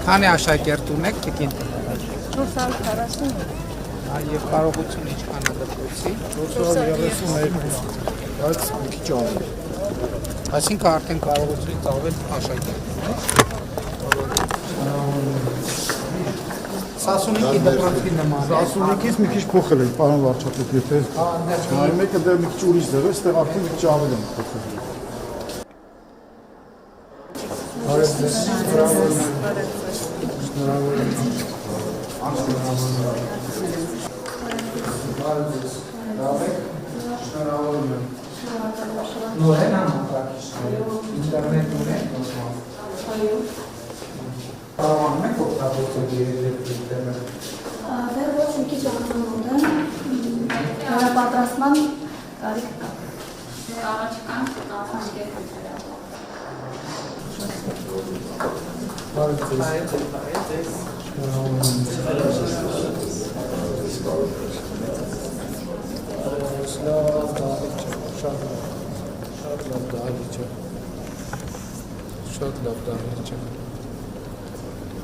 Քանի աշակերտ ունեք տիկին։ 440 Եվ կարողություն ինչքան է դպրոցի։ 432, բայց մի քիչ ավելի։ Այսինքն արդեն կարողությունից ավել աշակերտ։ Սասունիքի դպրոցի նման։ Սասունիկից մի քիչ փոխել են, պարոն վարչապետ, եթե նայում եք, դեռ մի քիչ ուրիշ ձև է, այստեղ արդեն մի քիչ ավելի են փոխել։ Նոր են համակարգիչները, ինտերնետ ունեն նորմալ։ Կարողանում եք օգտագործել ինտերնետ։ Դեռ ոչ մի քիչ ակնհայտ եմ, պատրաստման կարիք կա։ Առաջկան աշակերտ Շատ լավ դահլիճ է։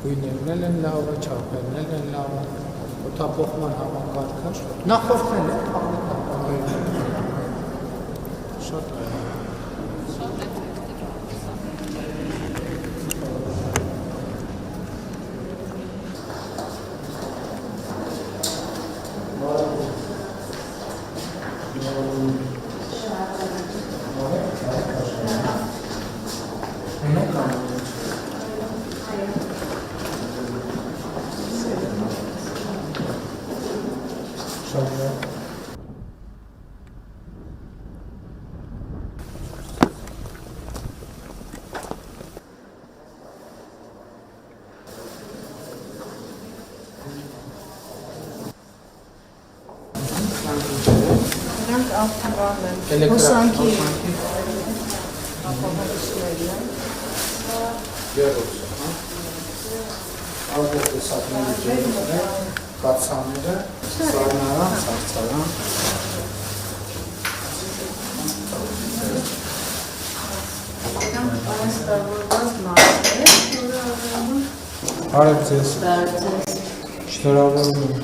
Գույներն են լավը, չափերն են լավը, օդափոխման համակարգը նախորդել է։ Շատ լավ։ Հոսանքի կացաները, սարնարան, սարցարան։ Արև ձեզ։ Շնորհավորում եմ։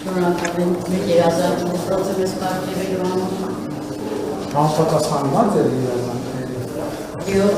Շնորհակալ մեկ երազանքներ պրոցես պարտիվելու համար։ Համապատասխանված է երազանքների։ Եվ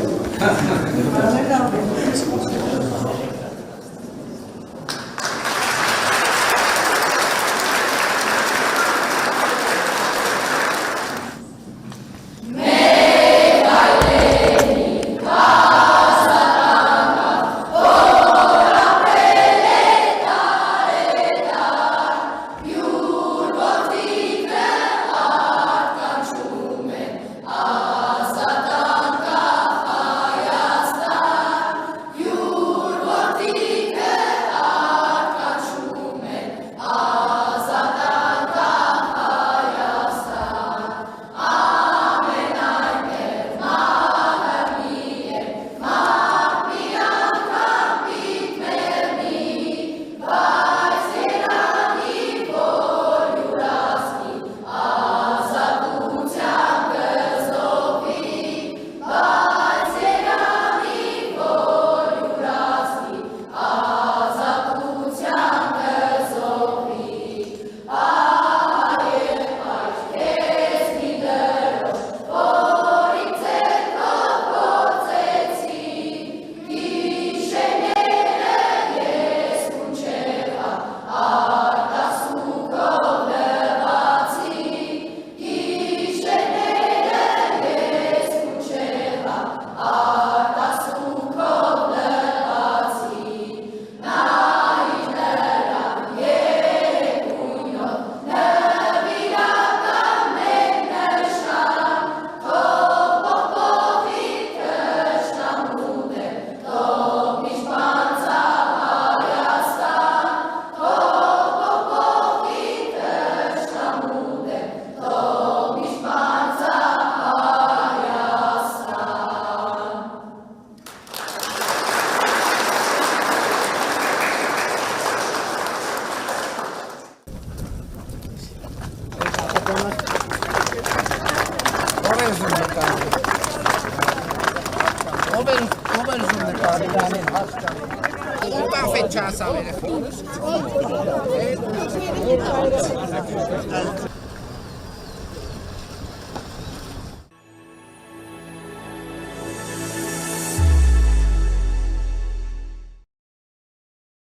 You ով էր զում նկարել անեն հասկանում։ Ով կաֆե չասավ երեխա։